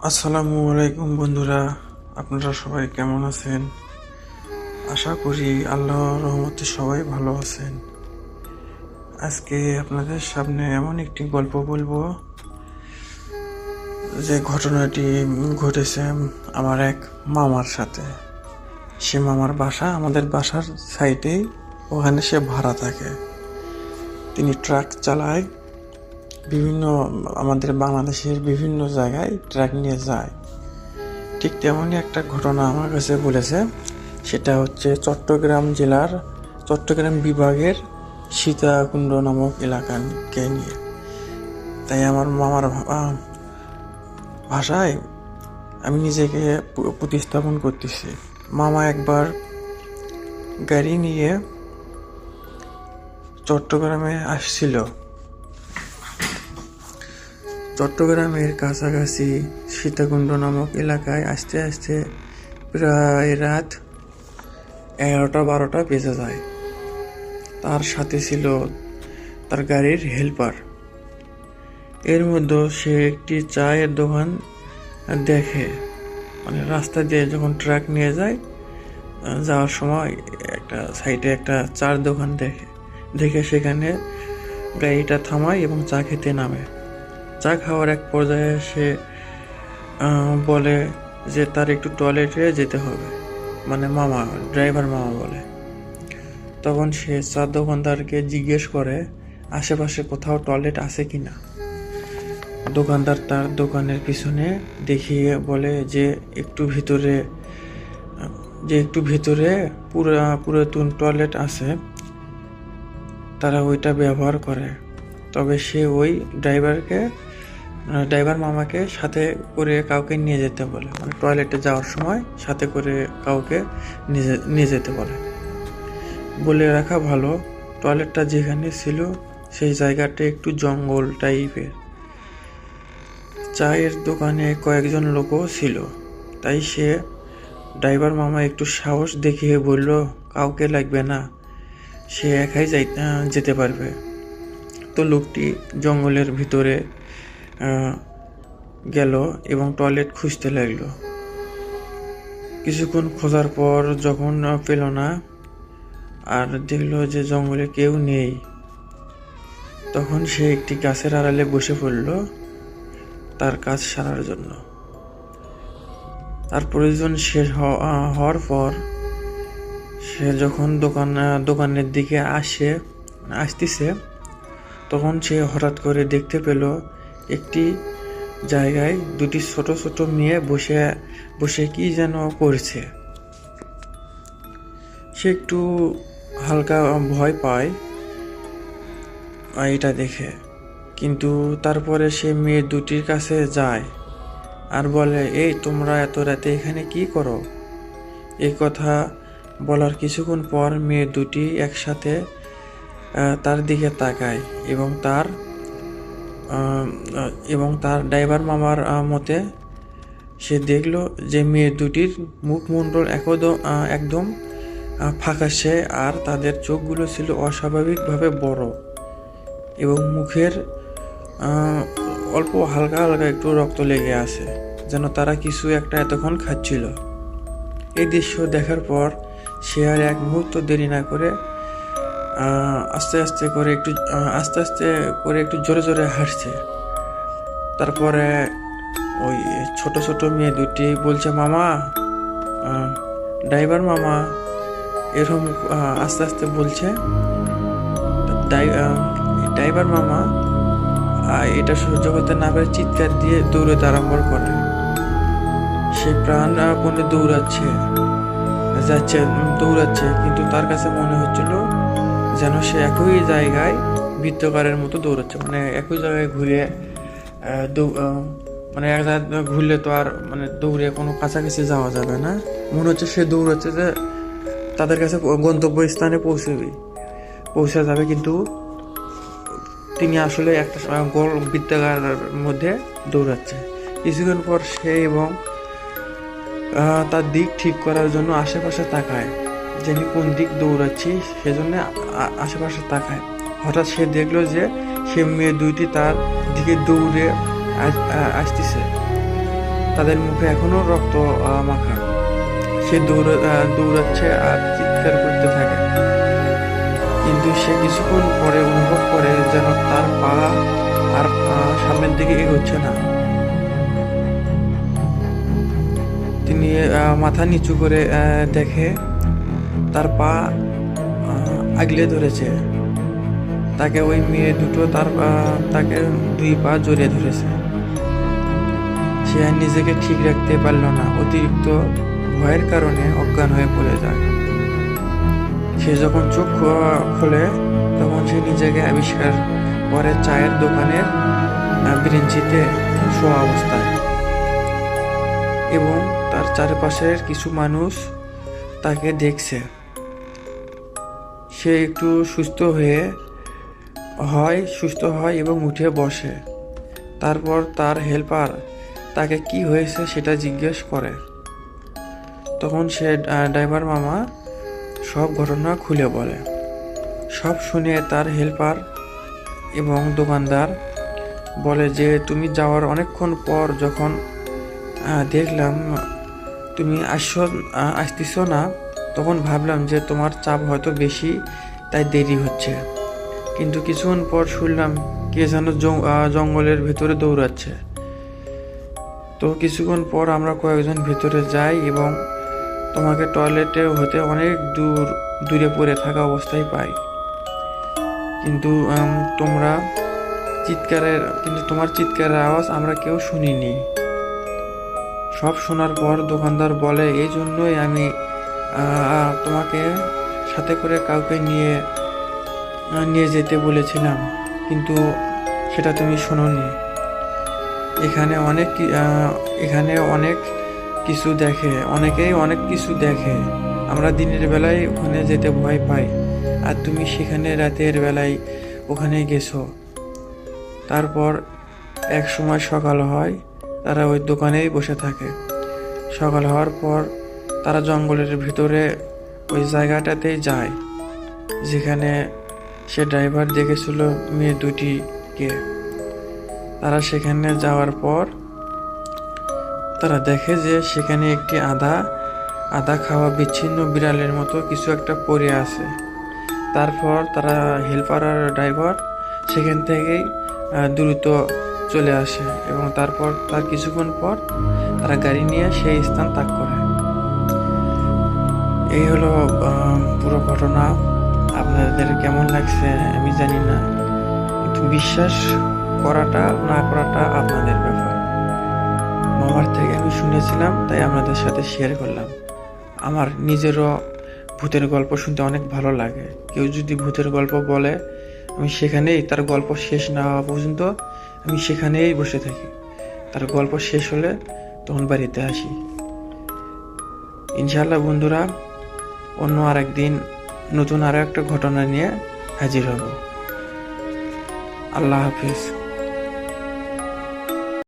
আসসালামু আলাইকুম বন্ধুরা, আপনারা সবাই কেমন আছেন? আশা করি আল্লাহর রহমতে সবাই ভালো আছেন। আজকে আপনাদের সামনে এমন একটি গল্প বলবো যে ঘটনাটি ঘটেছে আমার এক মামার সাথে। সে মামার বাসা আমাদের বাসার সাইডেই, ওখানে সে ভাড়া থাকে। তিনি ট্রাক চালায়, আমাদের বাংলাদেশের বিভিন্ন জায়গায় ট্রাক নিয়ে যায়। ঠিক তেমনই একটা ঘটনা আমার কাছে বলেছে। সেটা হচ্ছে চট্টগ্রাম বিভাগের সীতাকুণ্ড নামক এলাকাকে নিয়ে। তাই আমার মামার ভাষায় আমি নিজেকে প্রতিস্থাপন করতেছি। মামা একবার গাড়ি নিয়ে চট্টগ্রামে আসছিল। চট্টগ্রামের কাছাকাছি সীতাকুণ্ড নামক এলাকায় আসতে আসতে প্রায় রাত 11টা-12টা বেজে যায়। তার সাথে ছিল তার গাড়ির হেল্পার। এর মধ্যে সে একটি চায়ের দোকান দেখে, মানে রাস্তা দিয়ে যখন ট্রাক নিয়ে যাওয়ার সময় একটা সাইডে একটা চার দোকান দেখে সেখানে গাড়িটা থামায় এবং চা খেতে নামে। চা খাওয়ার এক পর্যায়ে সে বলে যে তার একটু টয়লেটে যেতে হবে, মানে ড্রাইভার মামা বলে। তখন সে চা দোকানদারকে জিজ্ঞেস করে আশেপাশে কোথাও টয়লেট আছে কিনা। দোকানদার তার দোকানের পিছনে দেখিয়ে বলে যে একটু ভিতরে পুরাতন টয়লেট আছে, তারা ওইটা ব্যবহার করে। তবে সে ওই ড্রাইভার মামাকে সাথে করে কাউকে নিয়ে যেতে বলে, মানে টয়লেটে যাওয়ার সময় সাথে করে কাউকে নিয়ে যেতে বলে রাখা ভালো। টয়লেটটা যেখানে ছিল সেই জায়গাটা একটু জঙ্গল টাইপের। চায়ের দোকানে কয়েকজন লোকও ছিল, তাই সে ড্রাইভার মামা একটু সাহস দেখিয়ে বলল কাউকে লাগবে না, সে একাই যেতে পারবে। তো লোকটি জঙ্গলের ভিতরে গেল এবং টয়লেট খুঁজতে লাগলো। কিছুক্ষণ খোঁজার পর যখন পেল না আর দেখলো যে জঙ্গলে কেউ নেই, তখন সে একটি গাছের আড়ালে বসে পড়ল তার কাজ সারার জন্য। তার প্রয়োজন শেষ হওয়ার পর সে যখন দোকানের দিকে আসতেছে, তখন সে হঠাৎ করে দেখতে পেল একটি জায়গায় দুটি ছোট ছোট মেয়ে বসে কি যেন করছে। সে একটু হালকা ভয় পায় এটা দেখে, কিন্তু তারপরে সে মেয়ে দুটির কাছে যায় আর বলে, এই তোমরা এত রাতে এখানে কি করো? এই কথা বলার কিছুক্ষণ পর মেয়ে দুটি একসাথে তার দিকে তাকায় এবং তার ড্রাইভার মামার মতে সে দেখল যে মেয়ে দুটির মুখমণ্ডল একদম ফ্যাকাশে, আর তাদের চোখগুলো ছিল অস্বাভাবিকভাবে বড় এবং মুখের অল্প হালকা হালকা একটু রক্ত লেগে আছে, যেন তারা কিছু একটা এতক্ষণ খাচ্ছিল। এই দৃশ্য দেখার পর সে আর এক মুহূর্ত দেরি না করে আস্তে আস্তে করে একটু জোরে জোরে হাঁটছে। তারপরে ওই ছোট ছোট মেয়ে দুটি বলছে, মামা, ড্রাইভার মামা, এরকম আস্তে আস্তে বলছে। ড্রাইভার মামা এটা সহ্য করতে না পেরে চিৎকার দিয়ে দৌড়াতে আরম্ভ করে। সে প্রাণপণে দৌড়াচ্ছে, কিন্তু তার কাছে মনে হচ্ছিল যেন সে একই জায়গায় বৃত্তাকারের মতো দৌড়াচ্ছে, মানে একই জায়গায় ঘুরে মানে এক জায়গায় ঘুরলে তো আর মানে দৌড়ে কোনো কাছাকাছি যাওয়া যাবে না। মনে হচ্ছে সে দৌড়াচ্ছে যে তাদের কাছে গন্তব্যস্থানে পৌঁছে যাবে, কিন্তু তিনি আসলে একটা গোল বৃত্তাকারের মধ্যে দৌড়াচ্ছে। কিছুক্ষণ পর সে এবং তার দিক ঠিক করার জন্য আশেপাশে তাকায়, যে আমি কোন দিক দৌড়াচ্ছি সেজন্য আশেপাশে তাকায়। হঠাৎ সে দেখলো যে সে মেয়ে দুইটি তার দিকে দৌড়ে আসতেছে। তাদের মুখে এখনো রক্ত মাখা। সে দৌড়াচ্ছে আর চিৎকার করতে থাকে, কিন্তু সে কিছুক্ষণ পরে অনুভব করে যেন তার পা আর সামনের দিকে এগোচ্ছে না। তিনি মাথা নিচু করে দেখে তার পা আগলে ধরেছে। তাকে ওই মেয়ে দুটো তাকে 2 পা জড়িয়ে ধরেছে। সে আর নিজেকে ঠিক রাখতে পারল না, অতিরিক্ত ভয়ের কারণে অজ্ঞান হয়ে পড়ে যায়। সে যখন চোখ খোলে তখন সে নিজেকে আবিষ্কার করে চায়ের দোকানের বেঞ্চিতে শোয়া অবস্থায়, এবং তার চারপাশের কিছু মানুষ তাকে দেখছে। সে একটু সুস্থ হয় এবং উঠে বসে। তারপর তার হেল্পার তাকে কি হয়েছে সেটা জিজ্ঞেস করে। তখন সে ড্রাইভার মামা সব ঘটনা খুলে বলে। সব শুনে তার হেল্পার এবং দোকানদার বলে যে তুমি যাওয়ার অনেকক্ষণ পর যখন দেখলাম তুমি আসতেছ না, তখন ভাবলাম যে তোমার চাপ হয়তো বেশি, তাই দেরি হচ্ছে। কিন্তু কিছুক্ষণ পর শুনলাম কে যেন জঙ্গলের ভেতরে দৌড়াচ্ছে। তো কিছুক্ষণ পর আমরা কয়েকজন ভেতরে যাই এবং তোমাকে টয়লেটে হতে অনেক দূরে পড়ে থাকা অবস্থায় পাই। কিন্তু তোমার চিৎকারের আওয়াজ আমরা কেউ শুনিনি। সব শোনার পর দোকানদার বলে, এই জন্যই আমি তোমাকে সাথে করে কাউকে নিয়ে যেতে বলেছিলাম, কিন্তু সেটা তুমি শোনোনি। এখানে অনেক কিছু দেখে, অনেকেই অনেক কিছু দেখে। আমরা দিনের বেলায় ওখানে যেতে ভয় পাই, আর তুমি সেখানে রাতের বেলায় ওখানে গেছো। তারপর এক সময় সকাল হয়, তারা ওই দোকানেই বসে থাকে। সকাল হওয়ার পর তারা জঙ্গলের ভিতরে ওই জায়গাটাতেই যায় যেখানে সে ড্রাইভার দেখেছিল মেয়ে দুটিকে। তারা সেখানে যাওয়ার পর তারা দেখে যে সেখানে একটি আধা খাওয়া বিচ্ছিন্ন বিড়ালের মতো কিছু একটা পড়ে আছে। তারপর তারা হেল্পার আর ড্রাইভার সেখান থেকেই দ্রুত চলে আসে এবং তারপর তার কিছুক্ষণ পর তারা গাড়ি নিয়ে সেই স্থান ত্যাগ করে। এই হলো পুরো ঘটনা। আপনাদের কেমন লাগছে আমি জানি না, কিন্তু বিশ্বাস করাটা না করাটা আপনাদের ব্যাপার। মামার থেকে আমি শুনেছিলাম, তাই আপনাদের সাথে শেয়ার করলাম। আমার নিজেরও ভূতের গল্প শুনতে অনেক ভালো লাগে। কেউ যদি ভূতের গল্প বলে, আমি সেখানেই, তার গল্প শেষ না হওয়া পর্যন্ত আমি সেখানেই বসে থাকি। তার গল্প শেষ হলে তখন বাড়িতে আসি। ইনশাআল্লাহ বন্ধুরা, অন্য আরেকদিন নতুন আরো একটা ঘটনা নিয়ে হাজির হব। আল্লাহ হাফিজ।